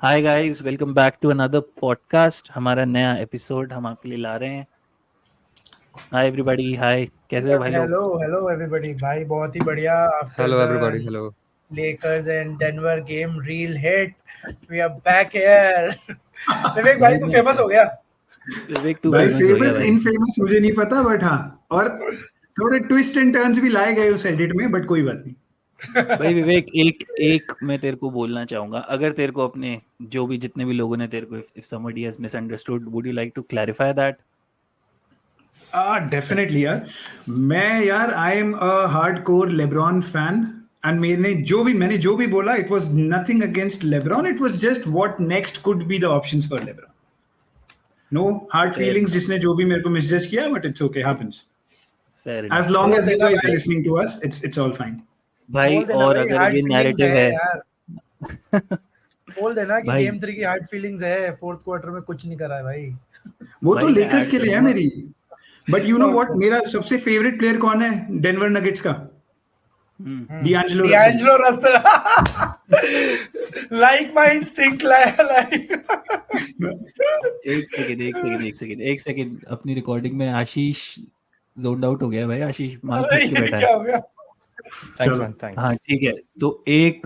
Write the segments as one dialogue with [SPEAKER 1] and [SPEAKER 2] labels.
[SPEAKER 1] Hi guys, welcome back to another podcast. हमारा नया episode हम आपके लिए ला रहे हैं। हाय एवरीबॉडी, हाय, कैसे हो भाई लोग?
[SPEAKER 2] हेलो हेलो एवरीबॉडी भाई, बहुत ही बढ़िया। After
[SPEAKER 3] Hello, everybody.
[SPEAKER 2] The
[SPEAKER 3] Hello.
[SPEAKER 2] Lakers and Denver game real hit, we are back here. Vivek भाई
[SPEAKER 1] भाई
[SPEAKER 2] तू
[SPEAKER 1] मैं
[SPEAKER 2] फेमस हो गया।
[SPEAKER 1] विवेक, तू
[SPEAKER 4] भाई
[SPEAKER 1] फेमस हो गया
[SPEAKER 4] फेमस
[SPEAKER 1] भाई।
[SPEAKER 4] इनफेमस मुझे नहीं पता, बट हाँ, और थोड़े ट्विस्ट एंड टर्न्स भी लाए गए उस एडिट में, बट कोई बात नहीं।
[SPEAKER 1] भाई विवेक, एक एक मैं तेरे को बोलना चाहूंगा। अगर तेरे को अपने जो भी जितने भी लोगों ने तेरे को if somebody has misunderstood, would you like to clarify that?
[SPEAKER 4] Definitely यार, यार I am a hardcore LeBron fan. And मैंने जो भी बोला, it was nothing against LeBron, it was just what next could be the options for LeBron. No hard
[SPEAKER 1] fair
[SPEAKER 4] feelings
[SPEAKER 1] enough,
[SPEAKER 4] जिसने जो भी मेरे को मिसजज किया, but it's okay, happens.
[SPEAKER 1] Fair
[SPEAKER 4] as
[SPEAKER 1] enough,
[SPEAKER 4] long
[SPEAKER 1] fair
[SPEAKER 2] बोल
[SPEAKER 4] as you
[SPEAKER 2] देना
[SPEAKER 4] guys are
[SPEAKER 2] भाई,
[SPEAKER 4] listening to us, it's all fine.
[SPEAKER 1] भाई।
[SPEAKER 2] बोल देना
[SPEAKER 1] और
[SPEAKER 2] भाई,
[SPEAKER 1] अगर
[SPEAKER 2] हार्ड
[SPEAKER 1] ये
[SPEAKER 2] फीलिंग्स
[SPEAKER 1] नैरेटिव
[SPEAKER 2] है
[SPEAKER 1] है
[SPEAKER 2] यार। बोल देना कि
[SPEAKER 1] भाई,
[SPEAKER 2] गेम 3 की हार्ड फीलिंग्स है, फोर्थ क्वार्टर में कुछ नहीं करा है भाई।
[SPEAKER 4] वो तो
[SPEAKER 1] भाई मैं
[SPEAKER 4] लेकर्स
[SPEAKER 1] ऐड
[SPEAKER 4] के लिए है
[SPEAKER 1] करूंगा।
[SPEAKER 4] मेरी। But you know what,
[SPEAKER 2] okay.
[SPEAKER 4] मेरा सबसे फेवरेट प्लेयर कौन है डेनवर नगेट्स का? D'Angelo Russell.
[SPEAKER 2] D'Angelo Russell. Like minds think like.
[SPEAKER 1] एक सेकंड, एक सेकंड, एक सेकंड, एक सेकंड। अपनी रिकॉर्डिंग में आशीष जोन आउट हो गया है भाई। आशीष माल
[SPEAKER 2] अरे
[SPEAKER 1] फेंक के
[SPEAKER 2] ये
[SPEAKER 1] बैठा है।
[SPEAKER 2] क्या हो गया?
[SPEAKER 3] Thanks,
[SPEAKER 4] चलो,
[SPEAKER 3] man.
[SPEAKER 1] हाँ
[SPEAKER 3] Thanks.
[SPEAKER 1] ठीक है। तो एक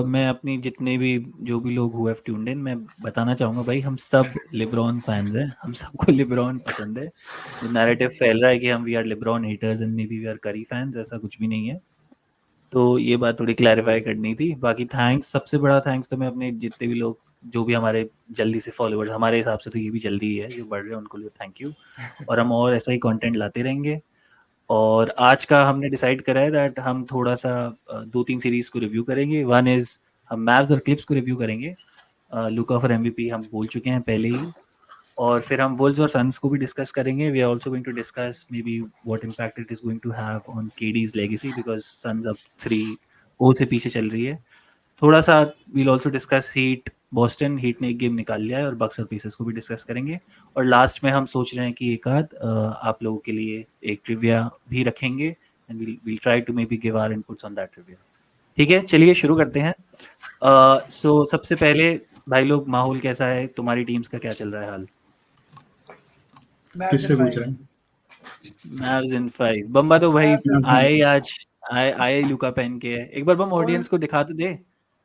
[SPEAKER 1] मैं अपनी जितने भी जो भी लोग हुए ट्यून्ड इन, मैं बताना चाहूंगा भाई, हम सब लिब्रॉन फैंस हैं। हम सबको लिब्रॉन पसंद है। जो नैरेटिव फैल रहा है कि हम we are LeBron haters and may be we are Curry fans, ऐसा कुछ भी नहीं है। तो ये बात थोड़ी क्लैरिफाई करनी थी। बाकी थैंक्स, सबसे बड़ा थैंक्स तो मैं अपने जितने भी लोग जो भी हमारे जल्दी से फॉलोअर्स, हमारे हिसाब से तो ये भी जल्दी ही है जो बढ़ रहे हैं, उनको लिए थैंक यू। और हम और ऐसा ही कंटेंट लाते रहेंगे। और आज का हमने डिसाइड करा है दैट हम थोड़ा सा 2-3 सीरीज को रिव्यू करेंगे। वन इज हम मैव्स और क्लिप्स को रिव्यू करेंगे। लुका फॉर एमवीपी हम बोल चुके हैं पहले ही। और फिर हम वुल्व्स और सन्स को भी डिस्कस करेंगे। We are also going to discuss maybe what impact it is going to have on KD's legacy, because Suns अब 3-0 से पीछे चल रही है। थोड़ा सा we'll also discuss Heat. Boston Heat ने एक गेम निकाल लिया है, और बक्स और पीसेस को भी डिस्कस करेंगे। और लास्ट में हम सोच रहे हैं कि एक आध आप लोगों के लिए एक ट्रिविया भी रखेंगे, and we'll try to may be give our inputs on that trivia. ठीक है, चलिए शुरू करते हैं। सो सबसे पहले भाई लोग, माहौल कैसा है? तुम्हारी टीम्स का क्या चल रहा है हाल?
[SPEAKER 2] मैव्स इन
[SPEAKER 4] किससे पूछ
[SPEAKER 2] 5।
[SPEAKER 4] रहे हैं?
[SPEAKER 1] मैव्स इन 5। बम्बा तो भाई
[SPEAKER 4] Mavs in
[SPEAKER 1] आए ही
[SPEAKER 4] five.
[SPEAKER 1] आज। आए आए लुका पहन के है। एक बार बम
[SPEAKER 2] फुल
[SPEAKER 1] ऑडियंस को दिखा तो दे।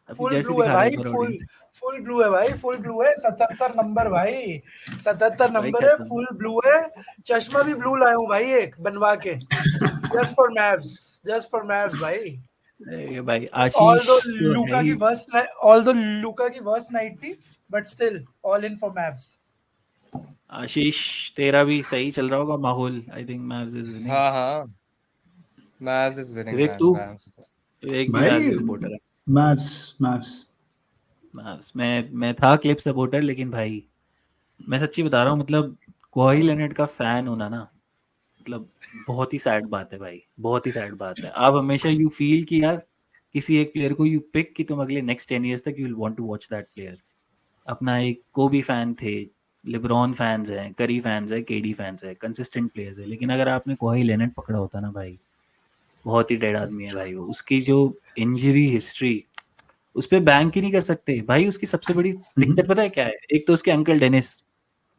[SPEAKER 1] अपनी
[SPEAKER 2] फुल
[SPEAKER 1] जर्सी
[SPEAKER 2] ब्लू है
[SPEAKER 1] दिखा दे
[SPEAKER 2] भाई,
[SPEAKER 1] एक बार
[SPEAKER 2] फुल
[SPEAKER 1] ऑडियंस।
[SPEAKER 2] फुल ब्लू है भाई, फुल ब्लू है। 77 नंबर भाई, 77
[SPEAKER 1] भाई
[SPEAKER 2] नंबर है,
[SPEAKER 1] खत्म।
[SPEAKER 2] फुल ब्लू है। चश्मा भी ब्लू लाया हूँ भाई, एक बनवा के, जस्ट फॉर मैव्स, जस्ट फॉर मैव्स भाई।
[SPEAKER 1] ये भाई आशीष तो है ही।
[SPEAKER 2] ऑल्दो लूका की वर्स्ट नाइट थी, but still all in for Mavs.
[SPEAKER 1] Ashish, तेरा भी सही चल रहा होगा माहौल। I think Mavs is winning.
[SPEAKER 3] हाँ. Mavs is winning,
[SPEAKER 1] Vivek
[SPEAKER 3] man.
[SPEAKER 1] तू?
[SPEAKER 3] Mavs.
[SPEAKER 1] विवेक भी मैव्स
[SPEAKER 4] भाई,
[SPEAKER 1] ही सपोर्टर है।
[SPEAKER 4] मैथ्स।
[SPEAKER 1] मैव्स, मैं था क्लिप सपोर्टर, लेकिन भाई मैं सच्ची बता रहा हूँ, मतलब कवाही लेनर्ड का फैन होना ना, मतलब बहुत ही सैड बात है भाई। बहुत ही सैड बात है। आप हमेशा यू फील कि यार किसी एक प्लेयर को यू पिक कि तुम अगले नेक्स्ट 10 years तक you will want to watch that player. अपना एक कोबी फैन थे, लिब्रॉन फैंस हैं, करी फैंस है, केडी फैंस है, कंसिस्टेंट प्लेयर्स है। लेकिन अगर आपने कवाही लेनर्ड पकड़ा होता ना भाई, बहुत ही डेड आदमी है भाई वो। उसकी जो इंजरी हिस्ट्री, उस पे बैंक ही नहीं कर सकते भाई। उसकी सबसे बड़ी दिक्कत पता है क्या है? एक तो उसके uncle Dennis,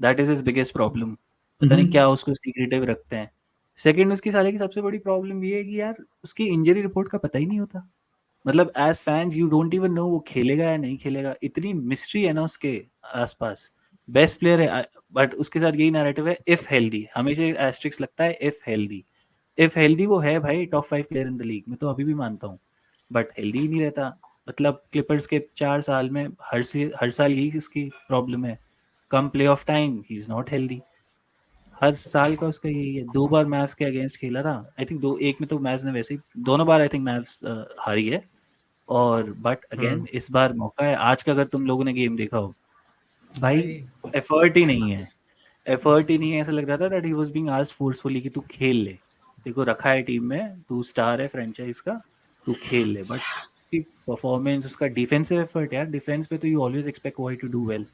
[SPEAKER 1] that is his biggest problem. पता नहीं क्या उसको सीक्रेटिव रखते हैं। सेकंड, उसकी साले की सबसे बड़ी प्रॉब्लम ये है कि यार उसकी इंजरी रिपोर्ट का पता ही नहीं होता। मतलब as fans you don't even know वो खेलेगा या नहीं खेलेगा। इतनी मिस्ट्री है ना उसके आसपास। बेस्ट प्लेयर है, बट उसके साथ यही नैरेटिव है, इफ हेल्दी। हमेशा एस्ट्रिक्स लगता है इफ हेल्दी। इफ हेल्दी वो है भाई, top 5 player in the league में तो अभी भी मानता हूँ। बट हेल्दी ही नहीं रहता। मतलब क्लिपर्स के 4 साल में हर साल यही उसकी प्रॉब्लम है। Come playoff time he is not healthy. हर साल का उसका यही है। 2 बार मैव्स के अगेंस्ट खेला था आई थिंक। दो एक में तो मैव्स ने वैसे ही, दोनों बार आई थिंक मैव्स हारी है। और बट अगेन इस बार मौका है। आज का अगर तुम लोगों ने गेम देखा हो भाई,
[SPEAKER 2] भाई
[SPEAKER 1] एफर्ट ही नहीं है। एफर्ट ही नहीं है। ऐसा लग रहा था that he was being asked forcefully कि तू खेल ले। देखो रखा है टीम में, तू स्टार है फ्रेंचाइज का, तू खेल ले। बट उसकी परफॉर्मेंस, उसका डिफेंसिव एफर्ट, यार डिफेंस पे तो you always expect why to do well.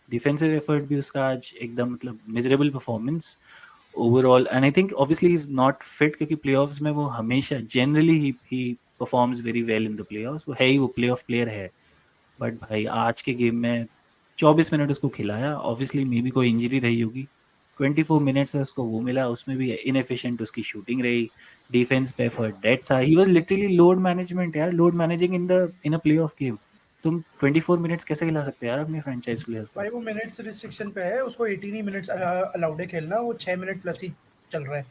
[SPEAKER 1] Defensive effort भी उसका आज एकदम मतलब miserable performance overall. And I think obviously is not fit, क्योंकि प्लेऑफ्स में वो हमेशा जनरली ही performs very well in the playoffs. वो है ही, वो प्लेऑफ प्लेयर है। बट भाई आज के गेम में 24 मिनट उसको खिलाया, ऑब्वियसली मे बी कोई इंजरी रही होगी, 24 मिनट्स से उसको वो मिला, उसमें भी इनएफिशिएंट उसकी शूटिंग रही, डिफेंस पे फॉर डेड था, he was literally load management यार, लोड मैनेजिंग इन अ प्लेऑफ गेम। तुम 24 मिनट्स कैसे खिला सकते हो यार अपने फ्रेंचाइज प्लेयर्स को?
[SPEAKER 2] भाई वो मिनट्स रिस्ट्रिक्शन पे है, उसको 18 ही मिनट्स अलाउड है खेलना, वो 6 मिनट प्लस ही चल रहा है।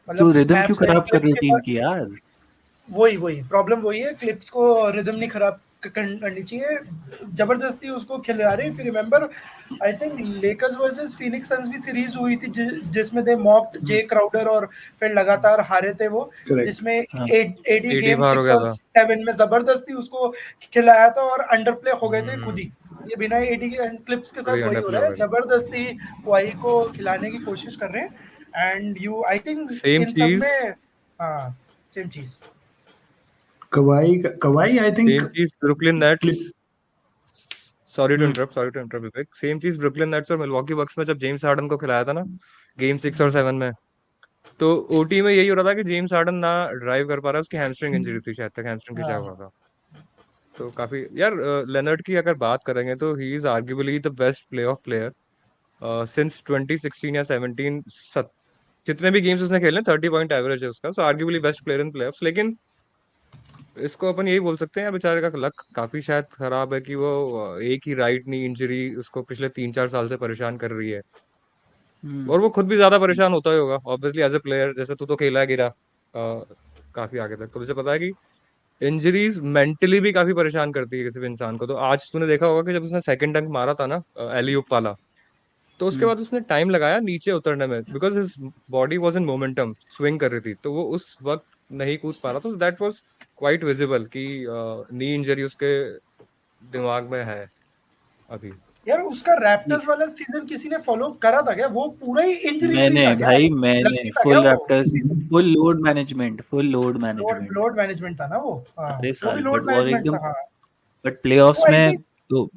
[SPEAKER 1] तो रिदम
[SPEAKER 2] Mavs
[SPEAKER 1] क्यों
[SPEAKER 2] का
[SPEAKER 1] खराब कर रहे हो
[SPEAKER 2] Clips के
[SPEAKER 1] टीम
[SPEAKER 2] बाद
[SPEAKER 1] की यार?
[SPEAKER 2] वही प्रॉब्लम वही है, क्लिप्स को रिदम नहीं खराब करनी चाहिए, जबरदस्ती उसको खिला रहे। फिर remember I think Lakers versus Phoenix Suns भी सीरीज हुई थी जिसमें दे मॉक्ड जे क्राउडर और फिर लगातार हारे थे वो,
[SPEAKER 4] Correct.
[SPEAKER 2] जिसमें
[SPEAKER 1] हाँ।
[SPEAKER 2] एडी
[SPEAKER 3] AD
[SPEAKER 2] गेम
[SPEAKER 3] बाहर हो
[SPEAKER 2] 6
[SPEAKER 3] गया
[SPEAKER 2] और
[SPEAKER 3] था।
[SPEAKER 2] 7 में जबरदस्ती उसको खिलाया था और अंडर प्ले हो गए थे खुद ही। ये बिना एडी के क्लिप्स के साथ
[SPEAKER 3] वही
[SPEAKER 2] वही हो
[SPEAKER 3] underplay
[SPEAKER 2] रहा है,
[SPEAKER 3] हो गए।
[SPEAKER 2] जबरदस्ती क्वाई को खिलाने की कोशिश कर रहे हैं। And you I think
[SPEAKER 3] Same
[SPEAKER 2] इन सब
[SPEAKER 3] चीज
[SPEAKER 2] में हाँ सेम चीज
[SPEAKER 4] कवाई आई थिंक
[SPEAKER 3] सेम चीज Brooklyn Nets, sorry to
[SPEAKER 1] hmm.
[SPEAKER 3] Interrupt Vivek, same चीज ब्रुकलिन नेट्स और मिलवॉकी बक्स में जब जेम्स हार्डन को खिलाया था ना गेम 6 और 7 में, तो ओटी में यही हो रहा था कि जेम्स हार्डन ना ड्राइव कर पा रहा, उसकी हैमस्ट्रिंग इंजरी थी, शायद तक हैमस्ट्रिंग की
[SPEAKER 2] हाँ।
[SPEAKER 3] हुआ था। तो काफी यार लेनर्ड की अगर बात करेंगे तो he is arguably the best playoff player since 2016 या 17, जितने भी गेम्स उसने खेले 30 पॉइंट एवरेज है उसका, सो आर्ग्युबली बेस्ट प्लेयर इन प्लेऑफ्स। लेकिन इसको अपन यही बोल सकते हैं बेचारे का लक काफी शायद खराब है कि वो एक ही राइट नी इंजरी उसको पिछले 3-4 साल से परेशान कर रही है, और वो खुद भी ज्यादा परेशान होता ही होगा ऑब्वियसली एज ए प्लेयर। जैसे तू तो खेला है, गिरा काफी आगे तक, तो तुझे पता है कि इंजरीज मेंटली भी काफी परेशान करती है किसी भी इंसान को। तो आज तूने देखा होगा कि जब उसने सेकंड डंक मारा था ना एलियूप वाला, तो उसके बाद उसने टाइम लगाया नीचे उतरने में, because his body was in momentum, swing कर रही थी, तो वो उस वक्त नहीं कूद पा रहा। तो दैट वाज क्वाइट विजिबल कि नी इंजरी उसके दिमाग में है अभी।
[SPEAKER 2] यार उसका रैप्टर्स वाला सीजन किसी ने फॉलो करा था क्या? वो पूरा ही इंजरी फ्री
[SPEAKER 1] मैंने
[SPEAKER 2] था क्या?
[SPEAKER 1] भाई मैंने
[SPEAKER 2] लकी था क्या
[SPEAKER 1] फुल
[SPEAKER 2] वो
[SPEAKER 1] raptors,
[SPEAKER 2] season?
[SPEAKER 1] Full load management.
[SPEAKER 2] Load management था ना वो। हाँ
[SPEAKER 1] सारे
[SPEAKER 2] वो भी
[SPEAKER 1] साल
[SPEAKER 2] लोड
[SPEAKER 1] बट और
[SPEAKER 2] मैनेजमेंट
[SPEAKER 1] एकदम,
[SPEAKER 2] था। हाँ
[SPEAKER 1] बट प्लेऑफ्स
[SPEAKER 2] वो आई
[SPEAKER 1] में
[SPEAKER 2] थिंक
[SPEAKER 1] तो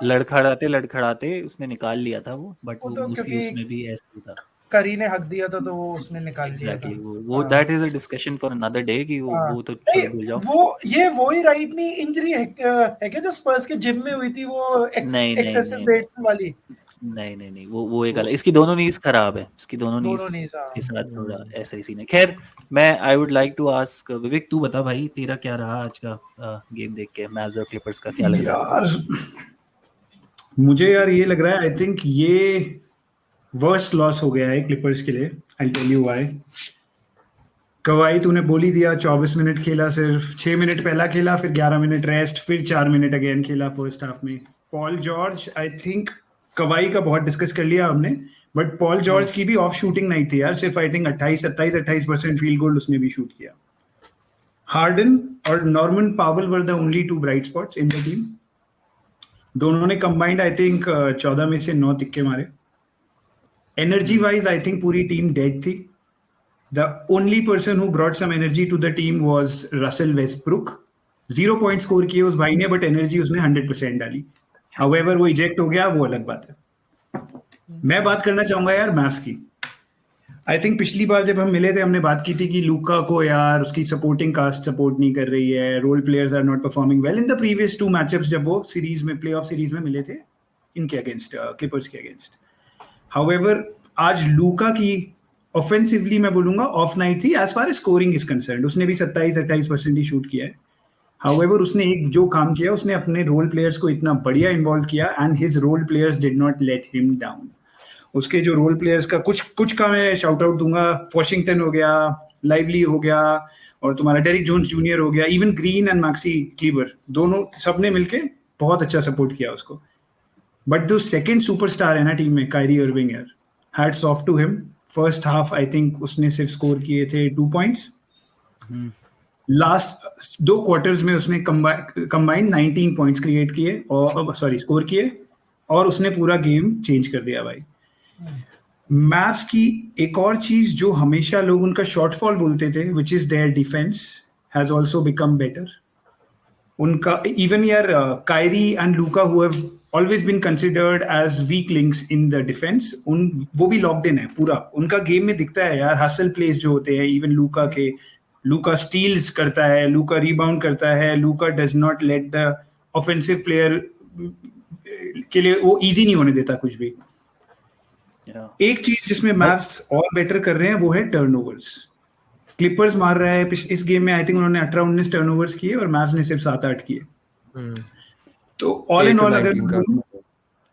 [SPEAKER 1] लड़खड़ाते उसने निकाल लिया था वो, बट
[SPEAKER 2] वो
[SPEAKER 1] वो
[SPEAKER 2] तो
[SPEAKER 1] मोस्टली
[SPEAKER 2] क्योंकि
[SPEAKER 1] उसमें भी ऐसे ही था।
[SPEAKER 2] करी ने हक दिया था तो वो उसने निकाल लिया था।
[SPEAKER 1] एग्जैक्टली वो
[SPEAKER 2] हाँ
[SPEAKER 1] that is a discussion for another day कि
[SPEAKER 2] हाँ
[SPEAKER 1] वो तो
[SPEAKER 2] नहीं,
[SPEAKER 1] छोड़ो, भूल जाओ।
[SPEAKER 2] वो ही राइट नी इंजरी है क्या जो स्पर्स के जिम में हुई थी, वो
[SPEAKER 1] नहीं नहीं
[SPEAKER 2] एक्सेसिव
[SPEAKER 1] नहीं
[SPEAKER 2] वेट वाली?
[SPEAKER 1] नहीं वो एक
[SPEAKER 2] वो
[SPEAKER 1] अलग, इसकी दोनों नीज खराब है, इसकी दोनों नीज
[SPEAKER 2] दोनों नहीं था।
[SPEAKER 1] के साथ थोड़ा ऐसा ही सीन है। खैर मैं I would like to ask Vivek, तू बता भाई तेरा क्या रहा आज का गेम देख के, मैव्स और क्लिपर्स का क्या लग रहा है?
[SPEAKER 4] यार मुझे यार ये लग रहा है, आई थिंक ये वर्स्ट लॉस हो गया है क्लिपर्स के लिए। I tell you why. Kawhi तूने बोल ही दिया, 24 मिनट खेला, सिर्फ 6 मिनट पहला खेला, फिर 11 मिनट रेस्ट, फिर 4 मिनट अगेन खेला फर्स्ट हाफ में। पॉल जॉर्ज, आई थिंक कवाई का बहुत डिस्कस कर लिया हमने, बट पॉल जॉर्ज की भी ऑफ शूटिंग नहीं थी यार, सिर्फ आई थिंक 28% फील्ड गोल उसने भी शूट किया। हार्डन और Norman Powell were the only 2 bright spots in the team. दोनों ने कंबाइंड आई थिंक 14 में से 9 तिक्के मारे। एनर्जी वाइज आई थिंक पूरी टीम डेड थी। The only person who brought some energy to the team was Russell Westbrook. 0 point score किए उस भाई ने, बट एनर्जी उसने 100% डाली। However, वो इजेक्ट हो गया, वो अलग बात है। मैं बात करना चाहूंगा यार मैव्स की। आई थिंक पिछली बार जब हम मिले थे हमने बात की थी कि लूका को यार उसकी सपोर्टिंग कास्ट सपोर्ट नहीं कर रही है, role players are not performing well in the previous 2 matchups जब वो सीरीज में, प्लेऑफ सीरीज में मिले थे इनके अगेंस्ट, क्लिपर्स के अगेंस्ट। हाउएवर आज लूका की ऑफेंसिवली मैं बोलूंगा ऑफ नाइट थी as far as scoring is concerned. उसने भी 27-28% ही शूट किया है। हाउएवर उसने एक जो काम किया, उसने अपने रोल प्लेयर्स को इतना बढ़िया इन्वॉल्व किया and his role players did not let him down. उसके जो रोल प्लेयर्स का कुछ का मैं शाउट आउट दूंगा, वॉशिंगटन हो गया, लाइवली हो गया, और तुम्हारा डेरिक जोन्स जूनियर हो गया, even Green and Maxi Kleber, दोनों सबने मिलके बहुत अच्छा सपोर्ट किया उसको। बट जो सेकंड सुपरस्टार है ना टीम में, कायरी अर्विंग यार, hats off to him. First half I think उसने सिर्फ स्कोर किए थे 2 पॉइंट्स। लास्ट 2 क्वार्टर्स में उसने कंबाइंड 19 पॉइंट्स क्रिएट किए और स्कोर किए, और उसने पूरा गेम चेंज कर दिया भाई। मैव्स की एक और चीज जो हमेशा लोग उनका शॉर्टफॉल बोलते थे, which is their defence, has also become better. उनका इवन यार Kyrie and Luka who have always been considered as weak links in the defence, वो भी लॉक्ड इन है पूरा। उनका गेम में दिखता है यार, हसल प्लेस जो होते हैं इवन लूका के, लूका स्टील्स करता है, लूका रिबाउंड करता है, लूका does not let the offensive player के लिए वो इजी नहीं होने देता कुछ भी।
[SPEAKER 1] Yeah.
[SPEAKER 4] एक चीज जिसमें मैव्स और बेटर कर रहे हैं वो है टर्नओवर्स। क्लिपर्स मार रहा है इस गेम में, आई थिंक उन्होंने 18-19 टर्नओवर्स किए और मैव्स ने सिर्फ 7-8 किए। तो ऑल इन ऑल अगर मैं बोलूं,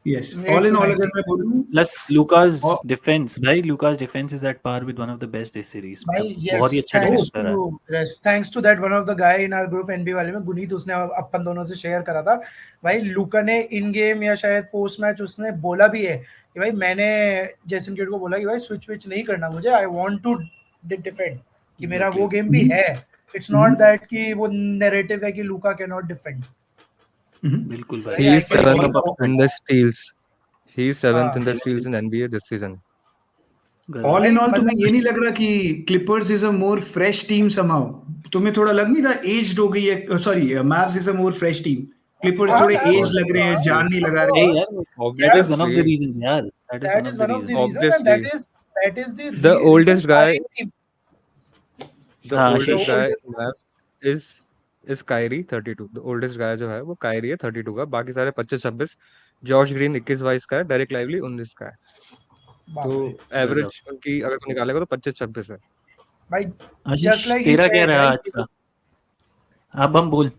[SPEAKER 4] यस, ऑल इन ऑल अगर मैं बोलूं,
[SPEAKER 1] Plus Luka's
[SPEAKER 4] और
[SPEAKER 1] defense, भाई Luka's defense is at par with one of the best इस series में।
[SPEAKER 2] भाई
[SPEAKER 1] बहुत ही
[SPEAKER 2] yes,
[SPEAKER 1] अच्छा
[SPEAKER 2] thanks
[SPEAKER 1] defense कर रहा है।
[SPEAKER 2] to yes, thanks to that one of the guy in our group NB वाले में, गुनीत, उसने अपन दोनों से शेयर करा था भाई। लूका ने इन गेम या शायद पोस्ट मैच उसने बोला भी है कि भाई मैंने जेसन किड को बोला कि भाई स्विच विच नहीं करना मुझे, आई वांट टू डिफेंड, कि मेरा वो गेम भी है। इट्स नॉट दैट कि वो नैरेटिव है कि लूका कैन नॉट डिफेंड।
[SPEAKER 1] बिल्कुल भाई।
[SPEAKER 3] He is
[SPEAKER 2] I can
[SPEAKER 3] 7th
[SPEAKER 2] all-
[SPEAKER 3] in the steals. He is 7th in the
[SPEAKER 1] हाँ।
[SPEAKER 3] steals in NBA this season.
[SPEAKER 4] All in all
[SPEAKER 2] भाई,
[SPEAKER 4] तुम्हें ये नहीं लग रहा कि Clippers is a more fresh team somehow? तुम्हें थोड़ा लग नहीं रहा एज्ड हो गई है? Sorry, Mavs is a more fresh team, Clippers
[SPEAKER 2] हाँ,
[SPEAKER 4] थोड़े
[SPEAKER 2] हाँ,
[SPEAKER 4] एज लग रहे हैं,
[SPEAKER 2] हाँ,
[SPEAKER 4] जान नहीं लगा
[SPEAKER 1] Hey
[SPEAKER 4] रहे।
[SPEAKER 1] यार, that is
[SPEAKER 3] Obviously,
[SPEAKER 1] one of the reasons यार। That is one
[SPEAKER 2] that
[SPEAKER 1] of
[SPEAKER 2] is
[SPEAKER 1] the
[SPEAKER 2] one of the
[SPEAKER 1] reasons।
[SPEAKER 2] reasons, and
[SPEAKER 3] Obviously.
[SPEAKER 2] that is the
[SPEAKER 3] The
[SPEAKER 2] reason
[SPEAKER 3] oldest guy-
[SPEAKER 2] why teams-
[SPEAKER 3] the
[SPEAKER 1] हाँ,
[SPEAKER 3] oldest
[SPEAKER 1] Ashish.
[SPEAKER 3] guy in Mavs is Kyrie 32. The oldest guy जो है वो Kyrie है 32 का, बाकी सारे 25-26। Josh green 21-22 का है, डेरिक लाइवली 19 का है।
[SPEAKER 2] बाप
[SPEAKER 3] तो
[SPEAKER 2] रे।
[SPEAKER 3] एवरेज उनकी अगर कोई निकालेगा तो 25-26 है।
[SPEAKER 2] भाई
[SPEAKER 1] आशीष,
[SPEAKER 2] just like he
[SPEAKER 1] तेरा क्या
[SPEAKER 2] said,
[SPEAKER 1] रहा
[SPEAKER 2] right?
[SPEAKER 1] आज का? अब हम बोल।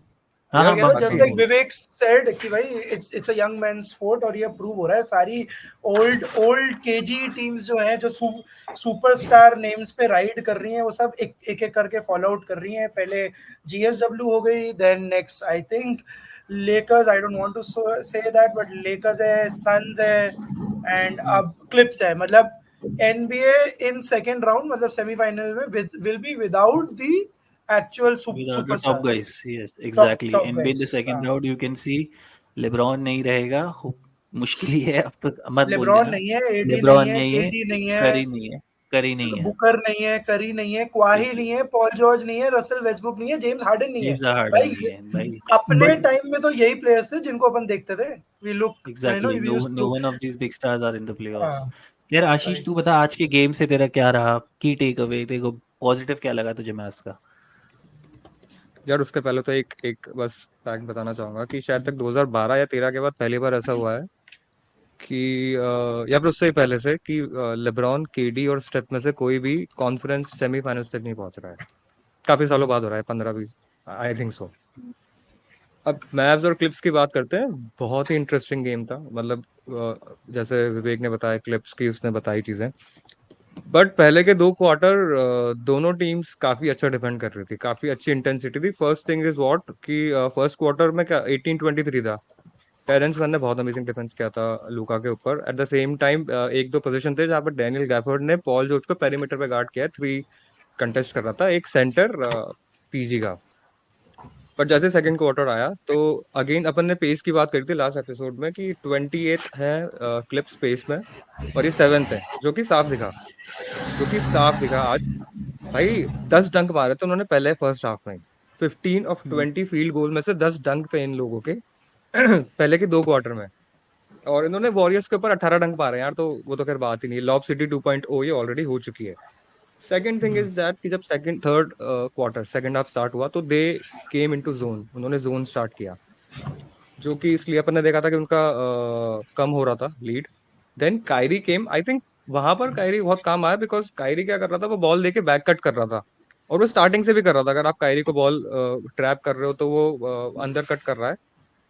[SPEAKER 1] हाँ
[SPEAKER 3] यार,
[SPEAKER 1] हाँ,
[SPEAKER 2] क्या था,
[SPEAKER 1] बम
[SPEAKER 2] just
[SPEAKER 3] बाकी-
[SPEAKER 2] like Vivek said कि भाई it's a young man's sport, और ये प्रूव हो रहा है। सारी old KG टीम्स जो हैं, जो सुपरस्टार नेम्स पे राइड कर रही हैं, वो सब एक एक करके फॉलो आउट कर रही हैं। पहले GSW हो गई, then next I think Lakers, I don't want to say that, but Lakers है, सन्स है, एंड अब क्लिप्स है। मतलब NBA इन सेकंड राउंड, मतलब सेमीफाइनल में will be without the actual
[SPEAKER 1] without the
[SPEAKER 2] superstars.
[SPEAKER 1] top guys, yes, exactly।
[SPEAKER 2] top
[SPEAKER 1] NBA in the
[SPEAKER 2] guys,
[SPEAKER 1] second
[SPEAKER 2] हाँ।
[SPEAKER 1] round you can see LeBron नहीं रहेगा, मुश्किल ही है अब तो, मत बोल
[SPEAKER 2] लेब्रॉन
[SPEAKER 1] देना।
[SPEAKER 2] नहीं है, AD
[SPEAKER 1] LeBron
[SPEAKER 2] नहीं है,
[SPEAKER 1] नहीं है,
[SPEAKER 2] KD नहीं है,
[SPEAKER 1] करी नहीं है, करी नहीं है,
[SPEAKER 2] बुकर नहीं है, करी नहीं है, क्वाही नहीं है, पॉल जॉर्ज नहीं है, रसल वेस्टब्रुक नहीं है, जेम्स हार्डन नहीं है।
[SPEAKER 1] जेम्स हार्डन
[SPEAKER 2] भाई
[SPEAKER 1] नहीं है भाई।
[SPEAKER 2] अपने
[SPEAKER 4] But-
[SPEAKER 2] टाइम में तो यही प्लेयर्स थे जिनको अपन देखते थे। We look,
[SPEAKER 1] Exactly,
[SPEAKER 2] we used
[SPEAKER 1] no
[SPEAKER 2] to-
[SPEAKER 1] one of these big stars are in the playoffs।
[SPEAKER 2] हाँ,
[SPEAKER 1] यार आशीष, तू बता आज के गेम से तेरा क्या रहा, की टेक अवे, तेरे को पॉजिटिव क्या लगा तुझे मैच का?
[SPEAKER 3] यार उसके पहले तो एक बस फैक्ट बताना चाहूंगा कि शायद तक 2012 या 13 के बाद पहली बार ऐसा हुआ है कि या फिर उससे ही पहले से कि लेब्रॉन, केडी और स्टेफ में से कोई भी कॉन्फ्रेंस सेमीफाइनल्स तक नहीं पहुंच रहा है। काफी सालों बाद हो रहा है, 15-20, आई थिंक सो। अब मैव्स और क्लिप्स की बात करते हैं। बहुत ही इंटरेस्टिंग गेम था, मतलब जैसे विवेक ने बताया क्लिप्स की, उसने बताई चीजें। बट पहले के 2 क्वार्टर दोनों टीम्स काफी अच्छा डिफेंड कर रही थी, काफी अच्छी इंटेंसिटी थी। फर्स्ट थिंग इज व्हाट कि फर्स्ट क्वार्टर में क्या 18-23 था। टेरेंस मैन ने बहुत अमेजिंग डिफेंस किया था लूका के ऊपर। At the same time 1-2 position थे जहाँ पर डैनियल गैफर्ड ने पॉल जॉर्ज को पेरीमीटर पे गार्ड किया, 3 कंटेस्ट कर रहा था, एक सेंटर पीजी का। बट जैसे सेकंड क्वार्टर आया तो अगेन अपन ने पेस की बात करी थी लास्ट एपिसोड में कि 28 है क्लिप्स पेस में और ये 7th है, जो कि साफ दिखा आज। भाई 10 डंक मारे थे उन्होंने पहले फर्स्ट हाफ में। 15 ऑफ 20 फील्ड गोल में से 10 डंक थे इन लोगों के पहले के 2 क्वार्टर में। और इन्होंने वॉरियर्स के ऊपर 18 डंक मारे यार, तो वो तो खैर बात ही नहीं। लॉब सिटी 2.0 ये ऑलरेडी हो चुकी है। सेकंड थिंग इज दैट कि जब third quarter second half start हुआ तो दे केम इनटू जोन, उन्होंने जोन स्टार्ट किया, जो कि इसलिए अपन ने देखा था कि उनका कम हो रहा था lead. Then Kyrie came, I think वहां पर कायरी बहुत काम आया, बिकॉज कायरी क्या कर रहा था, वो बॉल लेके बैक कट कर रहा था, और वो स्टार्टिंग से भी कर रहा था। अगर आप कायरी को बॉल ट्रैप कर रहे हो तो वो अंदर कट कर रहा है,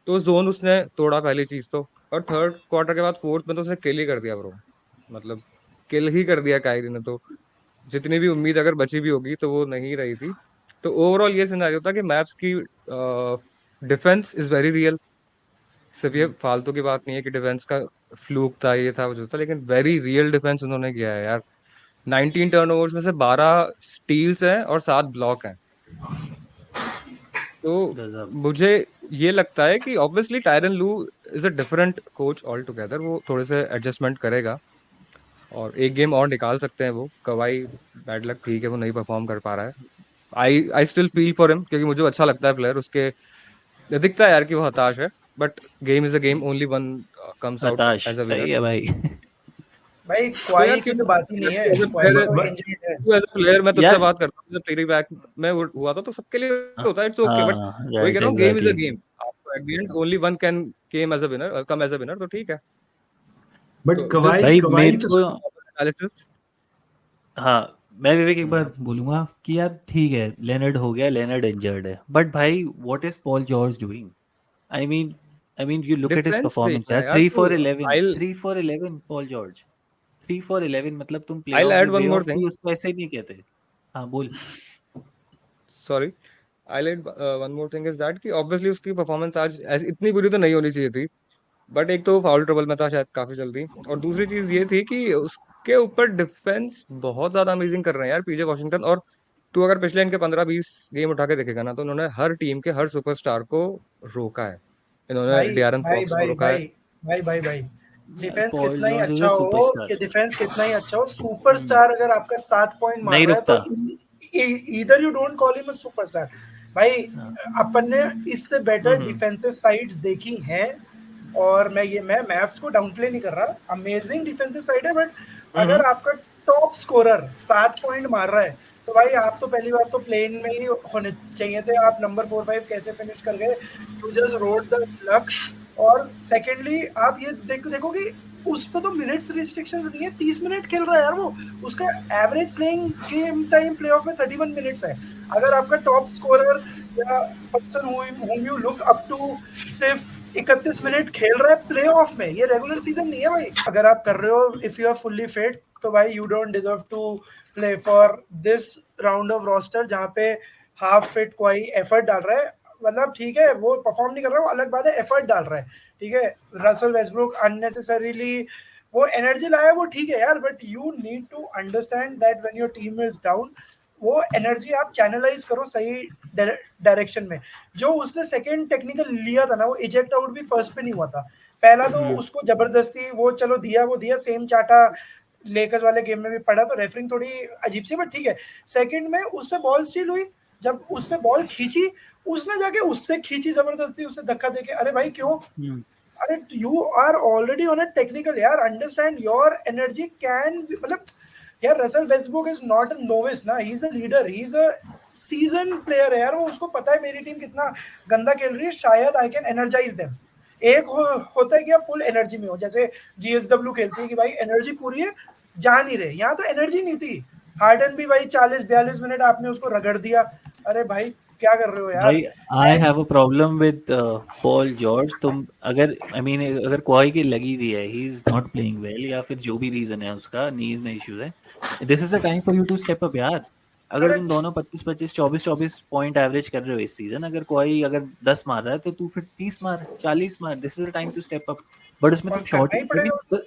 [SPEAKER 3] तो जोन उसने तोड़ा पहली चीज तो। और थर्ड क्वार्टर के बाद फोर्थ में तो उसने किल ही कर दिया ब्रो, मतलब किल ही कर दिया कायरी ने। तो जितनी भी उम्मीद अगर बची भी होगी तो वो नहीं रही थी। तो ओवरऑल ये सिनेरियो था कि मैप्स की डिफेंस इज वेरी रियल। सिर्फ ये फालतू की बात नहीं है कि डिफेंस का फ्लूक था, ये था वो जो था, लेकिन वेरी रियल डिफेंस उन्होंने किया है यार। 19 टर्नओवर्स में से 12 स्टील्स हैं और 7 ब्लॉक हैं। तो मुझे ये लगता है कि ऑब्वियसली टायरन लू is a different coach all together, वो थोड़े से एडजस्टमेंट करेगा और एक गेम और निकाल सकते हैं वो। कवाई बैड लक, ठीक है, वो नहीं परफॉर्म कर पा रहा है। I still feel for him, क्योंकि मुझे अच्छा लगता है प्लेयर। उसके दिखता है यार कि वो हताश है, but game is a game, only one comes out
[SPEAKER 1] हताश
[SPEAKER 3] एज अ
[SPEAKER 1] सही
[SPEAKER 3] विनर।
[SPEAKER 1] है भाई।
[SPEAKER 2] भाई क्वाई की तो बात ही नहीं है, क्वाई तो इंजर्ड है।
[SPEAKER 3] तू एज अ प्लेयर मैं तुझसे
[SPEAKER 1] यार-
[SPEAKER 3] बात करता हूँ, जब तेरी बैक में हुआ था तो सबके लिए होता है, इट्स ओके, बट
[SPEAKER 1] हाँ,
[SPEAKER 3] वही कह रहा हूँ, game is a game. at the end only one came as a winner, come as a winner, तो ठीक है.
[SPEAKER 4] बट
[SPEAKER 3] तो
[SPEAKER 4] कवाई
[SPEAKER 1] भाई
[SPEAKER 4] कवाई
[SPEAKER 1] मेरे
[SPEAKER 4] तो
[SPEAKER 1] को
[SPEAKER 3] एनालिसिस
[SPEAKER 1] हाँ मैं विवेक एक बार बोलूंगा कि यार ठीक है लेनर्ड हो गया, लेनर्ड इंजर्ड है, बट भाई what is Paul George doing? I mean you look at his
[SPEAKER 3] difference
[SPEAKER 1] performance
[SPEAKER 3] देखना
[SPEAKER 1] यार,
[SPEAKER 3] है यार.
[SPEAKER 1] 3
[SPEAKER 3] तो
[SPEAKER 1] for 11,
[SPEAKER 3] I'll
[SPEAKER 1] 3 for 11 Paul George, 3 for 11 मतलब तुम
[SPEAKER 3] I'll
[SPEAKER 1] प्लेऑफ्स में
[SPEAKER 3] add one
[SPEAKER 1] way
[SPEAKER 3] more
[SPEAKER 1] of
[SPEAKER 3] thing.
[SPEAKER 1] भी उसको ऐसे ही नहीं कहते। हाँ बोल।
[SPEAKER 3] Sorry. I'll add one more thing is that कि obviously उसकी परफॉर्मेंस आज ऐसी इतनी बुरी तो नहीं होनी चाहिए थी, बट एक तो फाउल ट्रबल में था शायद काफी जल्दी, और दूसरी चीज ये थी कि उसके ऊपर डिफेंस बहुत ज्यादा अमेजिंग कर रहे हैं यार पीजे वॉशिंगटन. और तू अगर पिछले इनके 15-20 गेम उठा के देखेगा ना, तो उन्होंने हर टीम के हर सुपरस्टार को रोका है. इन्होंने
[SPEAKER 2] भाई
[SPEAKER 3] डियारन
[SPEAKER 2] भाई
[SPEAKER 3] फॉक्स को
[SPEAKER 2] भाई
[SPEAKER 3] रोका है.
[SPEAKER 2] भाई भाई भाई डिफेंस
[SPEAKER 1] पॉल
[SPEAKER 2] कितना ही
[SPEAKER 1] जॉर्ज इज
[SPEAKER 2] अच्छा
[SPEAKER 1] अ
[SPEAKER 2] हो
[SPEAKER 1] सुपरस्टार।
[SPEAKER 2] कि डिफेंस कितना ही अच्छा हो, सुपरस्टार अगर आपका 7 पॉइंट मार
[SPEAKER 1] नहीं
[SPEAKER 2] रहा है
[SPEAKER 1] रुकता।
[SPEAKER 2] तो इधर you don't call him a superstar भाई.
[SPEAKER 1] हाँ।
[SPEAKER 2] अपन ने इससे बेटर डिफेंसिव साइड्स देखी हैं, और मैं मैव्स को डाउनप्ले नहीं कर रहा, अमेजिंग डिफेंसिव साइड है, बट अगर आपका टॉप स्कोरर 7 पॉइंट मार रहा है तो भाई आप तो पहली बात तो प्लेन में ही होने चाहिए थे. आप नंबर 4-5 कैसे फिनिश कर गए? You just road the luck. और सेकेंडली आप ये देखो कि उस पे तो मिनट्स रिस्ट्रिक्शंस नहीं है, 30 मिनट खेल रहा है यार वो. उसका average playing game time playoff में 31 मिनट्स है. अगर आपका टॉप स्कोरर या person whom you look up to सिर्फ 31 मिनट खेल रहा है प्लेऑफ में, ये रेगुलर सीजन नहीं है भाई. अगर आप कर रहे हो if you are fully fit तो भाई you don't deserve to play for this round of roster जहाँ पे हाफ फिट कोई एफर्ट डाल रहा है. मतलब ठीक है वो परफॉर्म नहीं कर रहा है, वो अलग बात है, एफर्ट डाल रहा है, ठीक है. रसल वेस्टब्रुक अननेसेसरीली वो एनर्जी लाया, वो ठीक है यार, but you need to understand that when your team is down वो एनर्जी आप चैनलाइज करो सही डायरेक्शन में. जो उसने सेकंड टेक्निकल लिया था ना, वो इजेक्ट आउट भी फर्स्ट पे नहीं हुआ था. पहला तो उसको जबरदस्ती वो चलो दिया, वो दिया, सेम चाटा लेकर्स वाले गेम में भी पड़ा, तो रेफरिंग थोड़ी अजीब सी, बट ठीक है. सेकंड में उससे बॉल स्टील हुई, जब उससे बॉल खींची उसने जाके उससे खींची जबरदस्ती, उससे धक्का देके. अरे भाई क्यों? अरे you are already on a technical यार, अंडरस्टैंड योर एनर्जी कैन, मतलब यार Russell Westbrook is not a novice ना, he is a leader, he is a season player है यार. वो उसको पता है मेरी टीम कितना गंदा खेल रही है, शायद आई कैन एनर्जाइज देम. एक होता है कि आप फुल एनर्जी में हो, जैसे जीएसडब्ल्यू खेलती है कि भाई एनर्जी पूरी है, जा नहीं रहे. यहाँ तो एनर्जी नहीं थी. हार्डन भी भाई 40-42 मिनट आपने उसको रगड़ दिया. अरे भाई क्या कर रहे हो यार?
[SPEAKER 1] भाई I have a problem with Paul George. तुम अगर अगर क्वाई की लगी हुई है, he is not playing well, या फिर जो भी रीजन है उसका, नीज में इश्यूज है, this is the time for you to step up यार. अगर तुम दोनों 25-25 24-24 पॉइंट एवरेज कर रहे हो इस सीजन, अगर कोई अगर 10 मार रहा है तो तू फिर 30 मार, 40 मार. This is the time to step up. But उसमें तुम शॉट
[SPEAKER 2] करना ही पड़ेगा.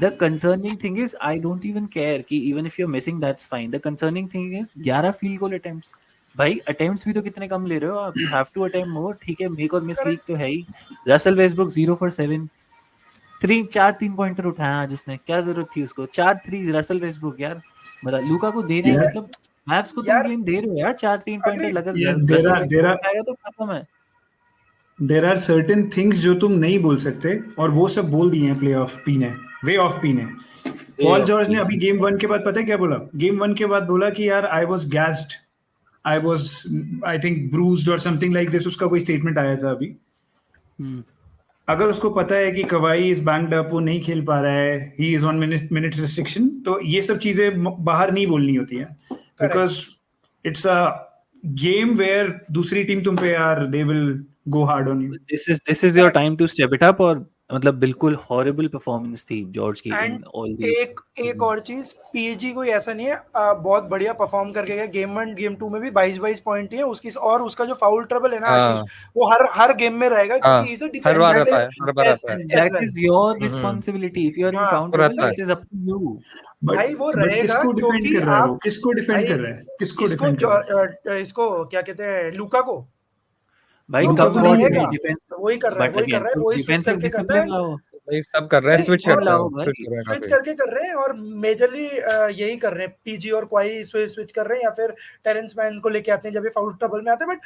[SPEAKER 1] The concerning thing is I don't even care कि even if you're missing that's fine. The concerning thing is 11 field goal attempts. भाई अटेम्प्ट्स भी तो कितने कम ले रहे हो आप. यू हैव टू अटेम्प्ट मोर. ठीक है मेक और मिस लीग तो है ही. रसल वेस्टब्रुक 0 for 7, 3 पॉइंटर उठाया आज उसने. क्या जरूरत थी उसको 4 3 रसल वेस्टब्रुक यार. मतलब लूका को दे रहे हैं, मतलब मैव्स को तुम गेम दे रहे हो यार 4 पॉइंटर. अगर रसल वेस्टब्रुक उठाएगा तो खत्म है.
[SPEAKER 4] देयर आर सर्टेन थिंग्स जो तुम नहीं बोल सकते, और वो सब बोल दिए हैं प्ले ऑफ पी ने, वे ऑफ पी ने. पॉल जॉर्ज ने अभी गेम 1 के बाद पता है क्या बोला? गेम 1 के बाद बोला कि यार I was gassed, I was I think bruised और समथिंग लाइक दिस. उसका कोई स्टेटमेंट आया था अभी. अगर उसको पता है कि कवाई इज बैंक्ड अप, वो नहीं खेल पा रहा है, he is on minute restriction, तो ये सब चीजें बाहर नहीं बोलनी होती है, because it's a game where दूसरी टीम तुम पे यार they will go hard on you.
[SPEAKER 1] This is your time to step it up. और मतलब बिल्कुल हॉरिबल परफॉर्मेंस थी जॉर्ज की इन ऑल दीस.
[SPEAKER 2] एक और चीज, पीएजी कोई ऐसा नहीं है, बहुत बढ़िया परफॉर्म करके गया. गेम 1 गेम 2 में भी 22 पॉइंट ही है उसकी, और उसका जो फाउल ट्रबल है ना आशीष, वो हर गेम में रहेगा, क्योंकि इज अ
[SPEAKER 3] हर बार रहता है, हर बार रहता है.
[SPEAKER 1] That is your responsibility. If you are in foul trouble, it is up to you.
[SPEAKER 2] भाई वो रहेगा.
[SPEAKER 4] किसको डिफेंड कर रहा है? वो किसको डिफेंड कर रहा है? किसको डिफेंड कर रहा है?
[SPEAKER 2] इसको क्या कहते हैं, लूका को.
[SPEAKER 1] भाई कम बॉल डिफेंस
[SPEAKER 2] वही कर रहा है, वही स्विच करके करता है.
[SPEAKER 3] भाई सब कर रहे हैं, स्विच
[SPEAKER 2] करके कर रहे हैं, और मेजरली यही कर रहे हैं. पीजी और क्वाई स्विच कर रहे हैं, या फिर टेरेंस मैन को लेके आते हैं जब ये फाउल ट्रबल में आते हैं. बट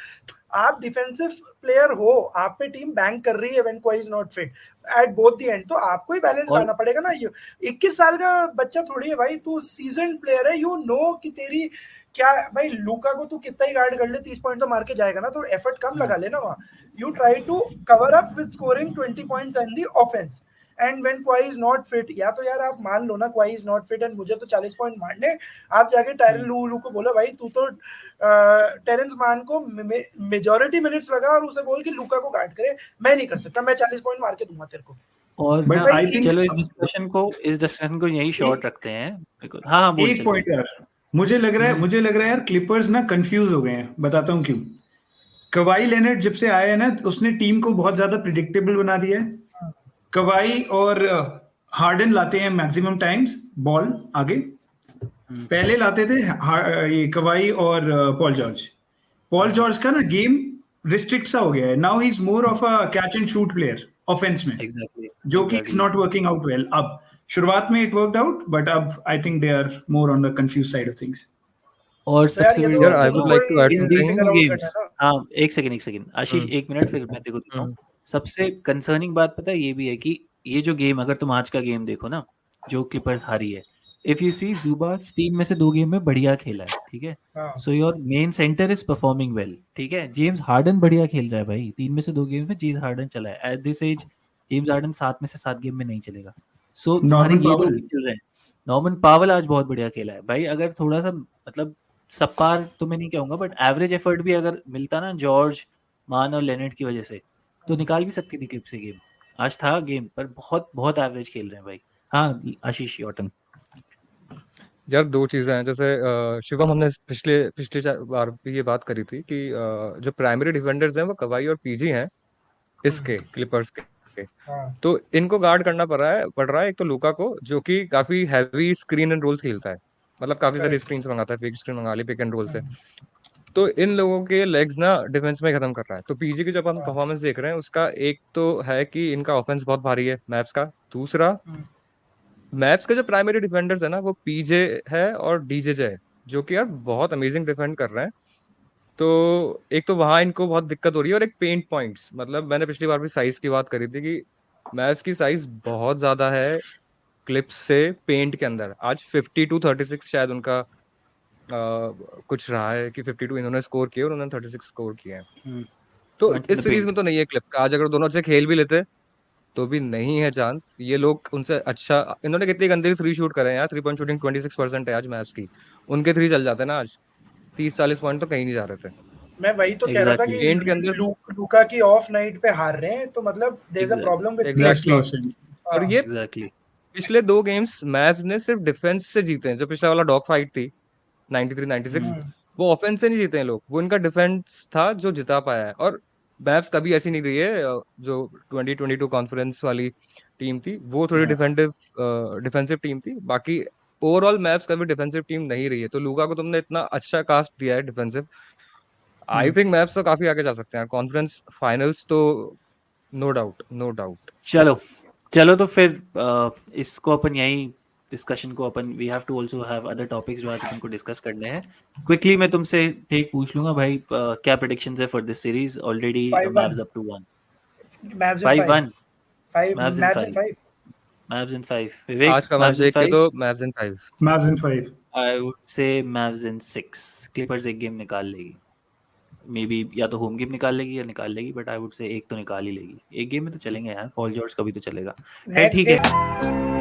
[SPEAKER 2] आप डिफेंसिव प्लेयर हो, आप पे टीम बैंक कर रही है व्हेन कोई is not fit at both the end, तो आपको ही बैलेंस
[SPEAKER 1] और
[SPEAKER 2] लाना पड़ेगा ना। 21 साल का बच्चा थोड़ी है भाई, तू सीजन प्लेयर है, यू नो कि तेरी क्या भाई। लूका को तू कितना ही गार्ड कर ले 30 पॉइंट तो मार के जाएगा ना, तो एफर्ट कम लगा लेना वहां। You try to cover up with scoring 20 points in the offense and when Kawhi is not fit, या तो यार आप मान लो ना Kawhi is not fit and मुझे तो 40 पॉइंट मारने, आप जाके टायरन लू को बोलो भाई तू तो टेरेंस मान को मेजॉरिटी मिनट्स लगा और उसे बोल कि लूका को गार्ड करे, मैं नहीं कर सकता, मैं 40 पॉइंट मार के दूंगा तेरे को।
[SPEAKER 1] और
[SPEAKER 4] But
[SPEAKER 1] ना,
[SPEAKER 4] I think-
[SPEAKER 1] चलो इस डिस्कशन को यही शॉर्ट रखते हैं। हाँ हाँ बोल
[SPEAKER 4] एक
[SPEAKER 1] चल
[SPEAKER 4] पॉइंट
[SPEAKER 1] भाई।
[SPEAKER 4] यार, मुझे लग रहा है यार क्लिपर्स ना कंफ्यूज हो गए हैं, बताता हूँ क्यों। कवाई लेनर्ड जब से आया है ना, उसने टीम को बहुत ज्यादा प्रिडिक्टेबल बना दिया है। कवाई और हार्डन लाते हैं मैक्सिमम टाइम्स बॉल आगे, पहले लाते थे ये कवाई और पॉल जॉर्ज का ना गेम रिस्ट्रिक्ट सा हो गया है। Now he is more of a catch and shoot player offense में,
[SPEAKER 1] एग्जैक्टली
[SPEAKER 4] जो कि it's not working out well. अब शुरुआत में इट वर्कड आउट, बट अब I think they are more on the confuse side of things.
[SPEAKER 1] और
[SPEAKER 2] तो यार
[SPEAKER 1] सबसे
[SPEAKER 2] ये
[SPEAKER 1] बड़ी
[SPEAKER 2] तो
[SPEAKER 3] यार
[SPEAKER 1] बात
[SPEAKER 3] आई
[SPEAKER 2] दोनों
[SPEAKER 3] वुड
[SPEAKER 2] को
[SPEAKER 3] like to add
[SPEAKER 2] he
[SPEAKER 1] in
[SPEAKER 3] something.
[SPEAKER 1] These
[SPEAKER 2] physical
[SPEAKER 1] to
[SPEAKER 2] out करना है
[SPEAKER 1] गेम्स,
[SPEAKER 2] ना।
[SPEAKER 1] हाँ एक सेकंड आशीष, 1 मिनट फिर मैं देखो देता हूँ। सबसे कंसर्निंग बात पता है ये भी है कि ये जो गेम, अगर तुम आज का गेम देखो ना, जो क्लिपर्स हारी है, इफ यू सी जुबाच 3 में से 2 गेम में बढ़िया खेला है, ठीक है।
[SPEAKER 2] हाँ
[SPEAKER 1] so your main centre is performing well, ठीक है। जेम्स हार्डन बढ़िया खेल रहा है भाई, 3 में से 2 गेम में जेम्स हार्डन चला है। At this age James Harden 7 में से 7 गेम में नहीं चलेगा। सो तुम्हारे
[SPEAKER 4] नॉर्मन
[SPEAKER 1] ये
[SPEAKER 4] पावल,
[SPEAKER 1] लोग भी चल रहे हैं। नॉर्मन पावल आज बहुत बढ़िया खेला है भाई। अगर थोड़ा सा मतलब सबपार तो मैं नहीं कहूंगा, बट एवरेज एफर्ट भी अगर मिलता ना जॉर्ज, मान और लेनेट की वजह से, तो निकाल भी सकती थी क्लिप से गेम। आज था गेम, पर बहुत बहुत एवरेज खेल रहे हैं भाई। हाँ आशीष योर टर्न।
[SPEAKER 3] यार दो चीजें हैं, जैसे शिवम, हमने पिछले पिछले बार भी ये बात करी थी कि जो प्राइमरी डिफेंडर्स हैं वो कवाई और पीजी हैं इसके क्लिपर्स के।
[SPEAKER 2] हाँ
[SPEAKER 3] तो इनको गार्ड करना पड़ रहा है एक तो लूका को, जो कि काफी हैवी स्क्रीन एंड रोल्स खेलता है, मतलब काफी सारी
[SPEAKER 2] करेक्ट।
[SPEAKER 3] स्क्रीन मंगाता है, बिग स्क्रीन मंगा ली पिक एंड रोल से। तो इन लोगों के लेग्स ना डिफेंस में खत्म कर रहा है। तो पीजी की जब हम परफॉर्मेंस देख रहे हैं, उसका एक तो है कि इनका ऑफेंस बहुत भारी है मैप्स का। दूसरा, मैप्स के जो प्राइमरी डिफेंडर्स है ना, वो पीजे है और डीजे है, जो कि यार बहुत अमेजिंग डिफेंड कर रहे हैं। तो एक तो वहां इनको बहुत दिक्कत हो रही है, और एक पेंट पॉइंट्स, मतलब मैंने पिछली बार भी साइज की बात करी थी कि मैप्स की साइज बहुत ज्यादा है क्लिप्स से पेंट के अंदर। आज 52-36 शायद उनका कुछ रहा है कि 52 इन्होंने स्कोर किए और उन्होंने 36 स्कोर किए हैं। तो इस सीरीज में तो नहीं है क्लिप का। आज अगर दोनों अच्छे खेल भी लेते तो भी नहीं है चांस। ये लोग उनसे अच्छा, इन्होंने कितनी गंदे 3 शूट करे हैं यार, 3 पॉइंट शूटिंग 26% है आज मैप्स की। उनके 3 चल जाते ना आज, 30-40 पॉइंट तो कहीं नहीं जा रहे थे।
[SPEAKER 2] मैं वही तो कह रहा था कि
[SPEAKER 1] एग्जैक्टली
[SPEAKER 3] पेंट के अंदर
[SPEAKER 2] लूका की ऑफ नाइट पे हार रहे हैं, तो मतलब there is a problem with
[SPEAKER 3] exactly.
[SPEAKER 2] Clips.
[SPEAKER 3] और ये
[SPEAKER 1] एग्जैक्टली
[SPEAKER 3] पिछले 2 गेम्स मैप्स ने सिर्फ डिफेंस से जीते हैं। जो पिछला वाला डॉग फाइट थी 93-96, वो ऑफेंस से नहीं जीते हैं लोग, वो इनका डिफेंस था जो जिता पाया है। और मैप्स कभी ऐसी नहीं रही है, जो 2022 कॉन्फ्रेंस वाली टीम थी वो थोड़ी डिफेंसिव टीम थी। बाकी ओवरऑल मैप्स कभी डिफेंसिव टीम नहीं रही है। तो लूका को तुमने इतना अच्छा कास्ट दिया है डिफेंसिव, आई थिंक मैप्स तो काफी आगे जा सकते हैं कॉन्फ्रेंस फाइनल्स तो। No doubt, no doubt.
[SPEAKER 1] चलो चलो तो फिर इसको अपन यही डिस्कशन को अपन we have to also have other topics जो आज अपन को डिस्कस करने हैं। क्विकली मैं तुमसे ठीक पूछ लूंगा भाई, क्या प्रेडिक्शंस है for this series? Already
[SPEAKER 2] 5-1
[SPEAKER 1] Mavs up to 1,
[SPEAKER 2] Mavs in
[SPEAKER 1] 5-1,
[SPEAKER 2] 5
[SPEAKER 1] Mavs in 5,
[SPEAKER 2] 5
[SPEAKER 1] Mavs in 5। Vivek,
[SPEAKER 3] आज का मैच
[SPEAKER 1] मैव्स इन
[SPEAKER 3] देख के
[SPEAKER 1] 5?
[SPEAKER 3] तो maps in 5।
[SPEAKER 4] Mavs in 5।
[SPEAKER 1] I would say मैव्स in 6। Clippers एक गेम निकाल लेगी, मे बी या तो होम गेम निकाल लेगी या निकाल लेगी, बट आई वुड से एक तो निकाल ही लेगी। एक गेम में तो चलेंगे यार, पॉल जॉर्ज का भी तो चलेगा। है
[SPEAKER 2] नेक्स्ट
[SPEAKER 1] ठीक है।
[SPEAKER 2] गेम